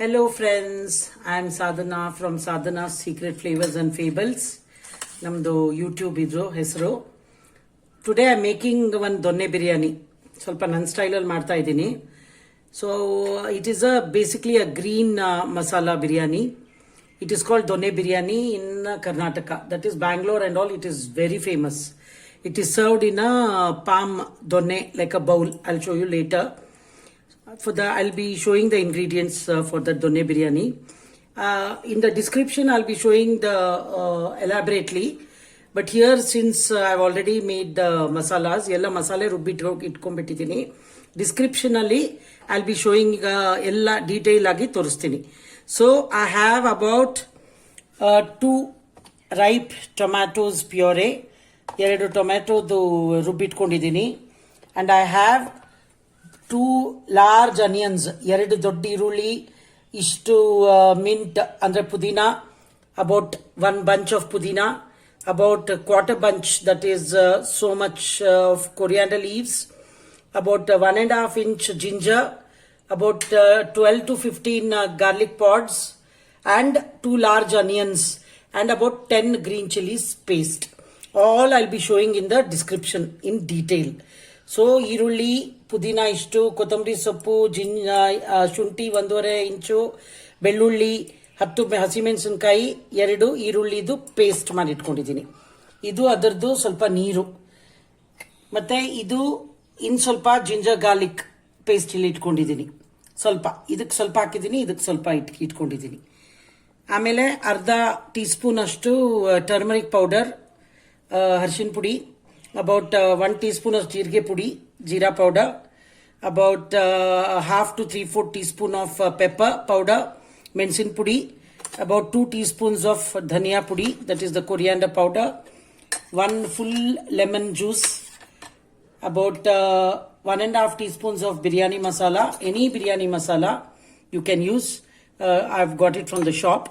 Hello friends, I am Sadhana from Sadhana's Secret Flavors and Fables. Namdo YouTube idro hesru. Today I am making one donne biryani. ಸ್ವಲ್ಪ ನನ್ನ ಸ್ಟೈಲಲ್ಲಿ ಮಾಡ್ತಾ ಇದ್ದೀನಿ. So it is basically a green masala biryani. It is called donne biryani in Karnataka. That is Bangalore and all. It is very famous. It is served in a palm donne, like a bowl. I'll show you later. I'll be showing the ingredients for the donne biryani. In the description, I'll be showing the elaborately. But here, since I've already made the masalas, yella masale rubbit itkonbittidini. Description alli, I'll be showing ella detail agi toristini. So I have about 2 ripe tomatoes puree, 2 tomato rubbitkondiದ್ದೀನಿ, and I have 2 large onions, 2 ದೊಡ್ಡ ಈರುಳ್ಳಿ, ಇಷ್ಟು mint ಅಂದ್ರೆ ಪುದೀನ, about 1 bunch of pudina, about a quarter bunch, that is so much of coriander leaves, about 1.5 inch ginger, about 12 to 15 garlic pods, and 2 large onions, and about 10 green chilies paste. All I'll be showing in the description in detail. So ಈರುಳ್ಳಿ, ಪುದೀನ ಇಷ್ಟು, ಕೊತ್ತಂಬರಿ ಸೊಪ್ಪು, ಶುಂಠಿ 1.5 ಇಂಚು, ಬೆಳ್ಳುಳ್ಳಿ 10 ಹಸಿಮೆಣಸಿನಕಾಯಿ, 2 ಈರುಳ್ಳಿದು paste ಮಾಡಿ ಇಟ್ಕೊಂಡಿದ್ದೀನಿ. ಇದು ಅದರದ್ದು ಸ್ವಲ್ಪ ನೀರು, ಮತ್ತೆ ಇದು ಇನ್ನು ಸ್ವಲ್ಪ ಜಿಂಜರ್ ಗಾರ್ಲಿಕ್ ಪೇಸ್ಟ್ ಇಲ್ಲಿ ಇಟ್ಕೊಂಡಿದ್ದೀನಿ. ಸ್ವಲ್ಪ ಇದಕ್ಕೆ ಸ್ವಲ್ಪ ಹಾಕಿದ್ದೀನಿ, ಇದಕ್ಕೆ ಸ್ವಲ್ಪ ಇಟ್ಕೊಂಡಿದ್ದೀನಿ. ಆಮೇಲೆ ಅರ್ಧ ಟೀ ಸ್ಪೂನ್ ಅಷ್ಟು ಟರ್ಮರಿಕ್ ಪೌಡರ್, ಅರಿಶಿನ ಪುಡಿ, about 1 teaspoon of jeerage pudi, jeera powder, about half to 3/4 teaspoon of pepper powder, mensin pudi, about 2 teaspoons of dhania pudi, that is the coriander powder, 1 full lemon juice, about 1.5 teaspoons of biryani masala, any biryani masala you can use. I've got it from the shop,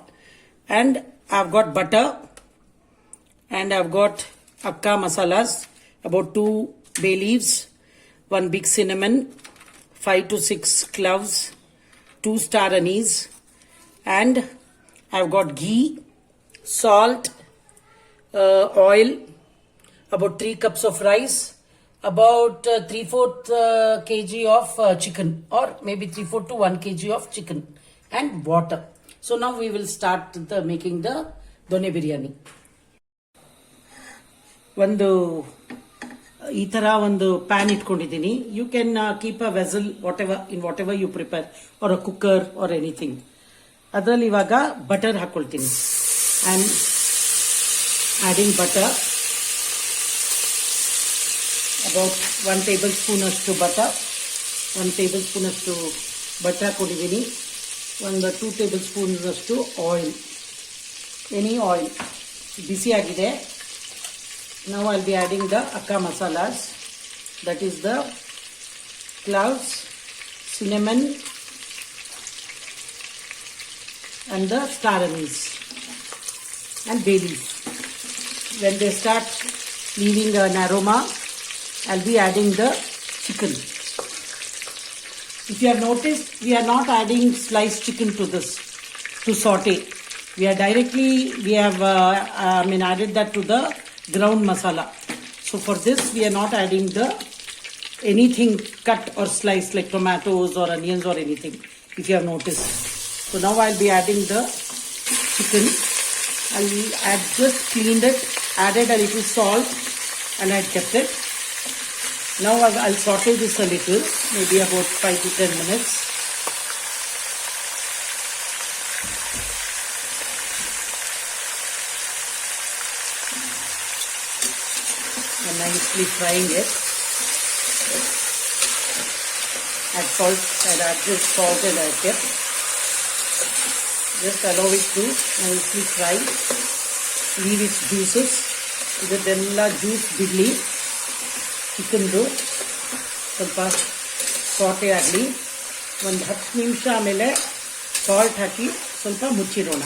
and I've got butter, and I've got akka masalas, about 2 bay leaves, 1 big cinnamon, 5 to 6 cloves, 2 star anise, and I've got ghee, salt, oil, about 3 cups of rice, about 3/4 kg of chicken, or maybe 3/4 to 1 kg of chicken, and water. So now we will start making the donne biryani. ಒಂದು ಈ ಥರ ಒಂದು pan ಇಟ್ಕೊಂಡಿದ್ದೀನಿ. You can keep a vessel whatever you prepare, or a cooker or anything. ಅದರಲ್ಲಿ ಇವಾಗ butter ಹಾಕೊಳ್ತೀನಿ. And adding butter, about 1 tablespoon ಅಷ್ಟು butter, 1 tablespoon ಅಷ್ಟು ಬಟರ್ ಹಾಕೊಂಡಿದ್ದೀನಿ. 2 ಟೇಬಲ್ ಸ್ಪೂನ್ ಅಷ್ಟು ಆಯಿಲ್, ಎನಿ ಆಯಿಲ್ ಬಿಸಿಯಾಗಿದೆ. Now I'll be adding the akka masalas, that is the cloves, cinnamon, and the star anise and bay leaf. When they start leaving an aroma, I'll be adding the chicken. If you have noticed, we are not adding sliced chicken to this to saute. We have added that to the ground masala. So for this we are not adding anything cut or sliced like tomatoes or onions or anything, if you have noticed. So now I'll be adding the chicken. I'll just cleaned it, added a little salt, and I kept it. Now I'll saute this a little, maybe about 5 to 10 minutes. And nicely frying it. Add salt, and add this salt and add it. Just allow it to nicely fry. Leave its juices. ಇದೆಲ್ಲ juice ಬಿಡಲಿ. ಚಿಕನ್ದು ಸ್ವಲ್ಪ ಸಾಟೆ ಆಗಲಿ. ಒಂದು 10 ನಿಮಿಷ ಆಮೇಲೆ salt ಹಾಕಿ ಸ್ವಲ್ಪ ಮುಚ್ಚಿರೋಣ.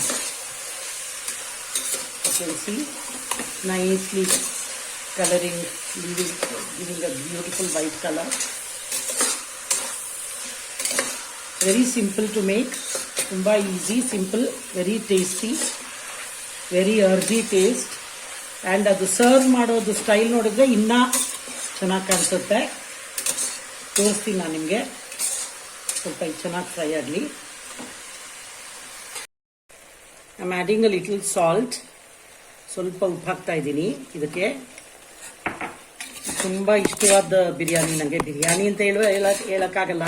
You can see nicely coloring, giving a beautiful white color. Very simple to make. ತುಂಬ easy, simple, very tasty, very ಅರ್ಜಿ ಟೇಸ್ಟ್. ಆ್ಯಂಡ್ ಅದು ಸರ್ವ್ ಮಾಡೋದು ಸ್ಟೈಲ್ ನೋಡಿದ್ರೆ ಇನ್ನೂ ಚೆನ್ನಾಗಿ ಕಾಣಿಸುತ್ತೆ. ತೋರಿಸ್ತೀನಿ ನಾನು ನಿಮಗೆ. ಸ್ವಲ್ಪ ಚೆನ್ನಾಗಿ ಫ್ರೈ ಆಗಲಿ. I am adding a little salt. ಸ್ವಲ್ಪ ಉಪ್ಪು ಹಾಕ್ತಾ ಇದ್ದೀನಿ ಇದಕ್ಕೆ. ತುಂಬ ಇಷ್ಟವಾದ ಬಿರಿಯಾನಿ ನನಗೆ. ಬಿರಿಯಾನಿ ಅಂತ ಹೇಳೋಕ್ಕಾಗಲ್ಲ.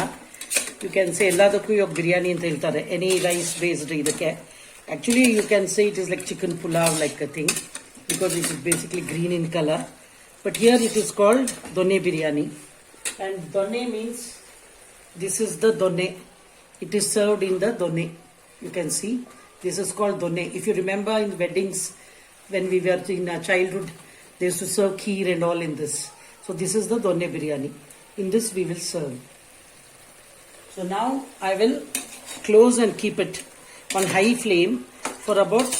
ಯು ಕ್ಯಾನ್ ಸೇ ಎಲ್ಲದಕ್ಕೂ ಇವಾಗ ಬಿರಿಯಾನಿ ಅಂತ ಹೇಳ್ತಾರೆ. ಎನಿ ರೈಸ್ ಬೇಸ್ಡ್ ಇದಕ್ಕೆ. Actually you can say it is like chicken pulao like a thing, because it is basically green in color. But here it is called donne biryani. And donne means, this is the donne. It is served in the donne. You can see, this is called donne. If you remember in weddings, when we were in our childhood, they used to serve kheer and all in this. So this is the donne biryani. In this we will serve. So now I will close and keep it on high flame for about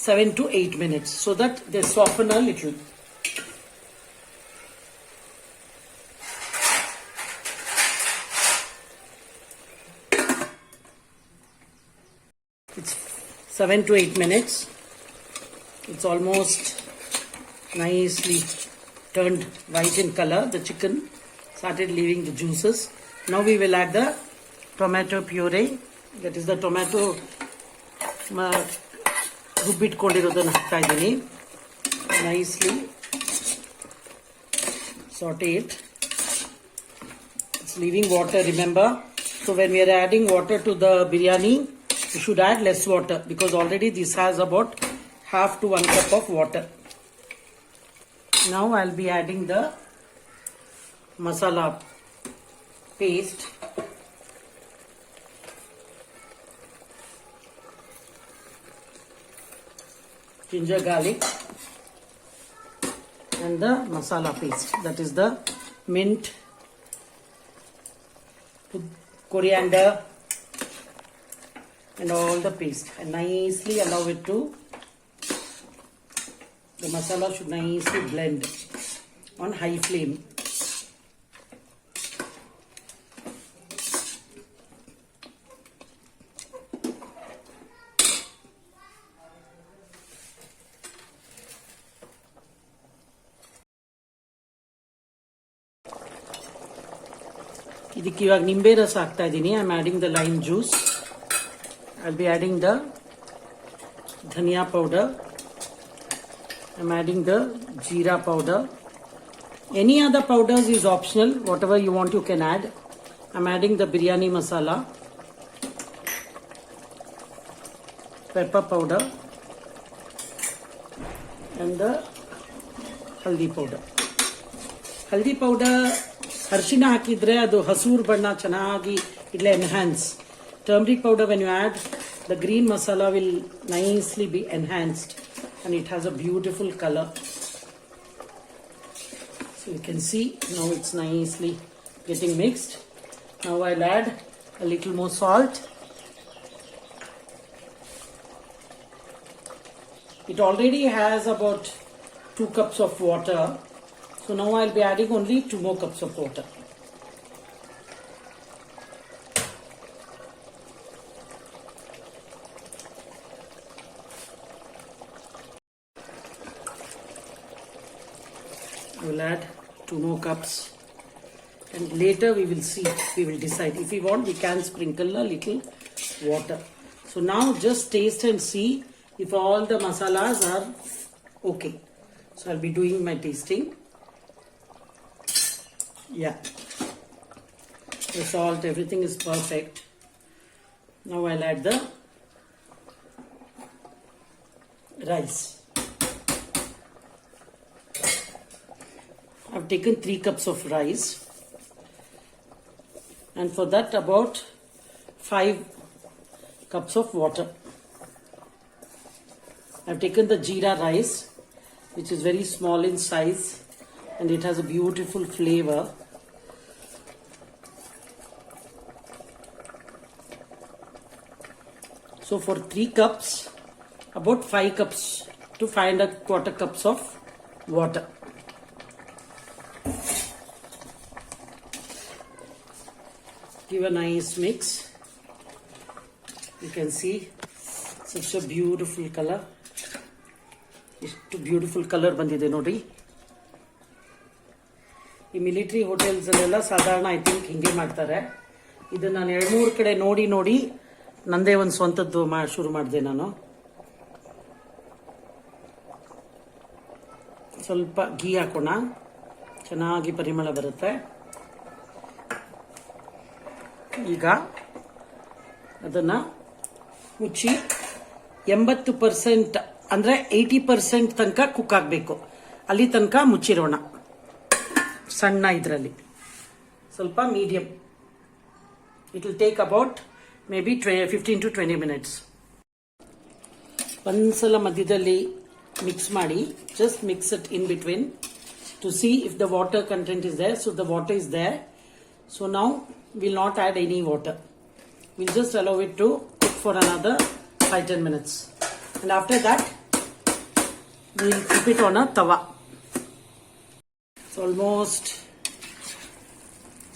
7 to 8 minutes so that they soften a little. It's 7 to 8 minutes. It's almost nicely turned white in color. The chicken started leaving the juices. Now we will add the tomato puree. That is the tomato ರುಬ್ಬಿಟ್ಕೊಂಡಿರೋದನ್ನು ಹಾಕ್ತಾ ಇದ್ದೀನಿ. Nicely saute it. It's leaving water, remember. So when we are adding water to the biryani, you should add less water because already this has about half to 1 cup of water. Now I'll be adding the masala paste. Ginger garlic and the masala paste, that is the mint, coriander and all the paste, and nicely allow it to, the masala should nicely blend on high flame. ಇದಕ್ಕೆ ಇವಾಗ ನಿಂಬೆ ರಸ ಹಾಕ್ತಾ ಇದ್ದೀನಿ. I am adding the lime juice. I will be adding the dhaniya powder. I am adding the jeera powder. Any other powders is optional. Whatever you want you can add. I am adding the biryani masala, pepper powder and the haldi powder. Haldi powder ಅರಿಶಿನ ಹಾಕಿದ್ರೆ ಅದು ಹಸೂರು ಬಣ್ಣ ಚೆನ್ನಾಗಿ ಇಟ್ಲೆ enhance. Turmeric powder when you add, the green masala will nicely be enhanced and it has a beautiful color. So you can see now it's nicely getting mixed. Now I'll add a little more salt. It already has about 2 cups of water. So now I'll be adding only 2 more cups of water. I will add 2 more cups, and later we will see, we will decide. If we want, we can sprinkle a little water. So now just taste and see if all the masalas are okay. So I'll be doing my tasting. Yeah, the salt, everything is perfect. Now I'll add the rice. I've taken 3 cups of rice, and for that about 5 cups of water. I've taken the jeera rice, which is very small in size and it has a beautiful flavor. So for 3 cups, about 5 cups to 5¼ cups of water. Give a nice mix. You can see such a beautiful color. ಎಷ್ಟು beautiful colour ಬಂದಿದೆ ನೋಡಿ. ಈ military hotels ಅಲ್ಲೆಲ್ಲ ಸಾಧಾರಣ I think ಹಿಂಗೆ ಮಾಡ್ತಾರೆ. ಇದು ನಾನು 2-3 ಕಡೆ ನೋಡಿ ನಂದೇ ಒಂದು ಸ್ವಂತದ್ದು ಶುರು ಮಾಡಿದೆ ನಾನು. ಸ್ವಲ್ಪ ಘೀ ಹಾಕೋಣ, ಚೆನ್ನಾಗಿ ಪರಿಮಳ ಬರುತ್ತೆ. ಈಗ ಅದನ್ನ ಮುಚ್ಚಿ 80% ಅಂದ್ರೆ 80% ತನಕ ಕುಕ್ ಆಗಬೇಕು. ಅಲ್ಲಿ ತನಕ ಮುಚ್ಚಿರೋಣ. ಸಣ್ಣ ಇದರಲ್ಲಿ ಸ್ವಲ್ಪ medium. It will take about maybe 15 to 20 minutes. ಒಂದ್ಸಲ ಮಧ್ಯದಲ್ಲಿ ಮಿಕ್ಸ್ ಮಾಡಿ, just mix it in between to see if the water content is there. So the water is there. So now will not add any water. We'll just allow it to cook for another 5-10 minutes. And after that, we'll keep it on a tawa. It's almost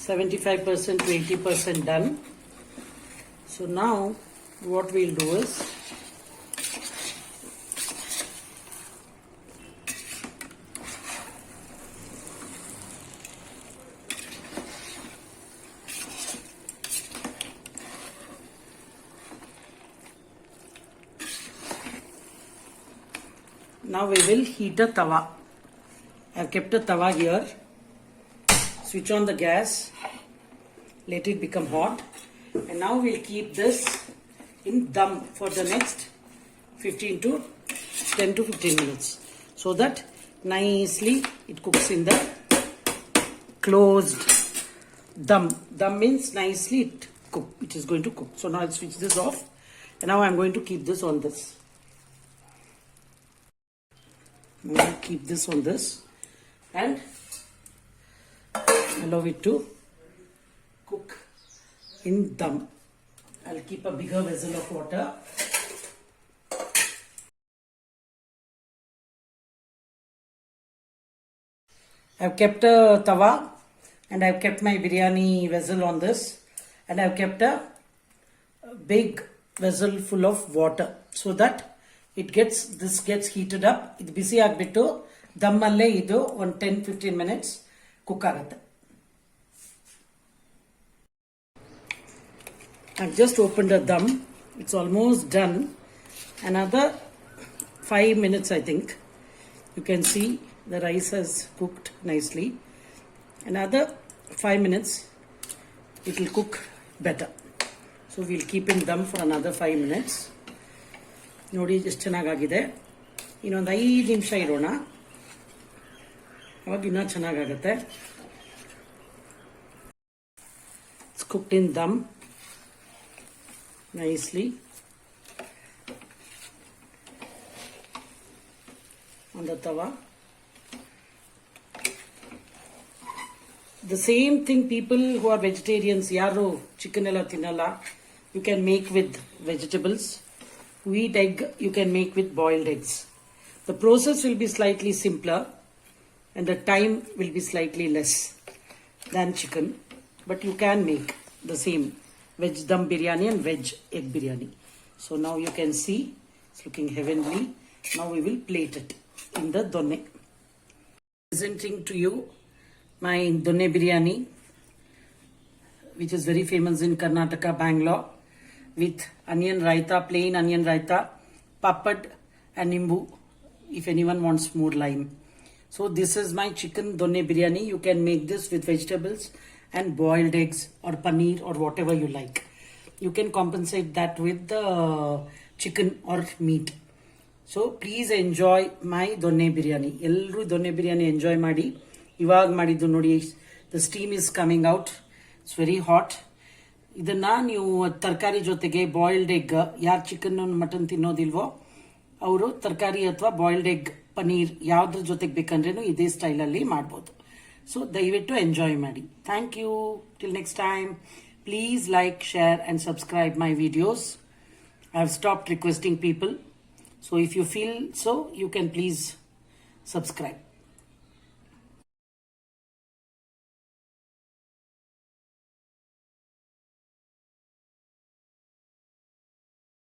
75% to 80% done. So now, what we'll do is, now we will heat a tawa. I have kept a tawa here. Switch on the gas. Let it become hot. And now we'll keep this in dum for the next 10 to 15 minutes. So that nicely it cooks in the closed dum. Dum means nicely it is going to cook. So now I'll switch this off. And now I'm going to keep this on this. We'll keep this on this and allow it to cook in dum. I'll keep a bigger vessel of water. I've kept a tawa and I've kept my biryani vessel on this, and I've kept a big vessel full of water so that this gets heated up. ಇದು ಬಿಸಿ ಆಗಿಬಿಟ್ಟು ದಮ್ಮಲ್ಲೇ ಇದು ಒಂದು 10-15 minutes cook ಆಗುತ್ತೆ. I've just opened a dum. It's almost done. Another 5 minutes, I think. You can see the rice has cooked nicely. Another 5 minutes, it will cook better. So we'll keep in dum for another 5 minutes. ನೋಡಿ ಎಷ್ಟು ಚೆನ್ನಾಗಾಗಿದೆ. ಇನ್ನೊಂದು 5 ನಿಮಿಷ ಇರೋಣ, ಅವಾಗ ಇನ್ನೂ ಚೆನ್ನಾಗಾಗತ್ತೆ. It's cooked in dum nicely on the tawa. The same thing people who are vegetarians, ಯಾರು ಚಿಕನ್ ಎಲ್ಲ ತಿನ್ನಲ್ಲ, you can make with vegetables. Wheat egg you can make with boiled eggs. The process will be slightly simpler and the time will be slightly less than chicken, but you can make the same veg dum biryani and veg egg biryani. So now you can see it's looking heavenly. Now we will plate it in the donne. Presenting to you my donne biryani, which is very famous in Karnataka, Bangalore, with onion raita, plain onion raita, papad and nimbu, if anyone wants more lime. So this is my chicken donne biryani. You can make this with vegetables and boiled eggs or paneer or whatever you like. You can compensate that with the chicken or meat. So please enjoy my donne biryani. Ellaru donne biryani enjoy ಮಾಡಿ. ಇವಾಗ ಮಾಡಿದ್ದು ನೋಡಿ, the steam is coming out. It's very hot. ಇದನ್ನ ನೀವು ತರಕಾರಿ ಜೊತೆಗೆ boiled egg, ಯಾರು chicken mutton ತಿನ್ನೋದಿಲ್ವೋ ಅವರು ತರಕಾರಿ ಅಥವಾ ಬಾಯ್ಲ್ಡ್ ಎಗ್, ಪನೀರ್ ಯಾವ್ದ್ರ ಜೊತೆಗೆ ಬೇಕಂದ್ರೇನು ಇದೇ ಸ್ಟೈಲಲ್ಲಿ ಮಾಡ್ಬೋದು. ಸೊ ದಯವಿಟ್ಟು ಎಂಜಾಯ್ ಮಾಡಿ. Thank you. Till next time, please like, share and subscribe my videos. I have stopped requesting people. So if you feel so, you can please subscribe.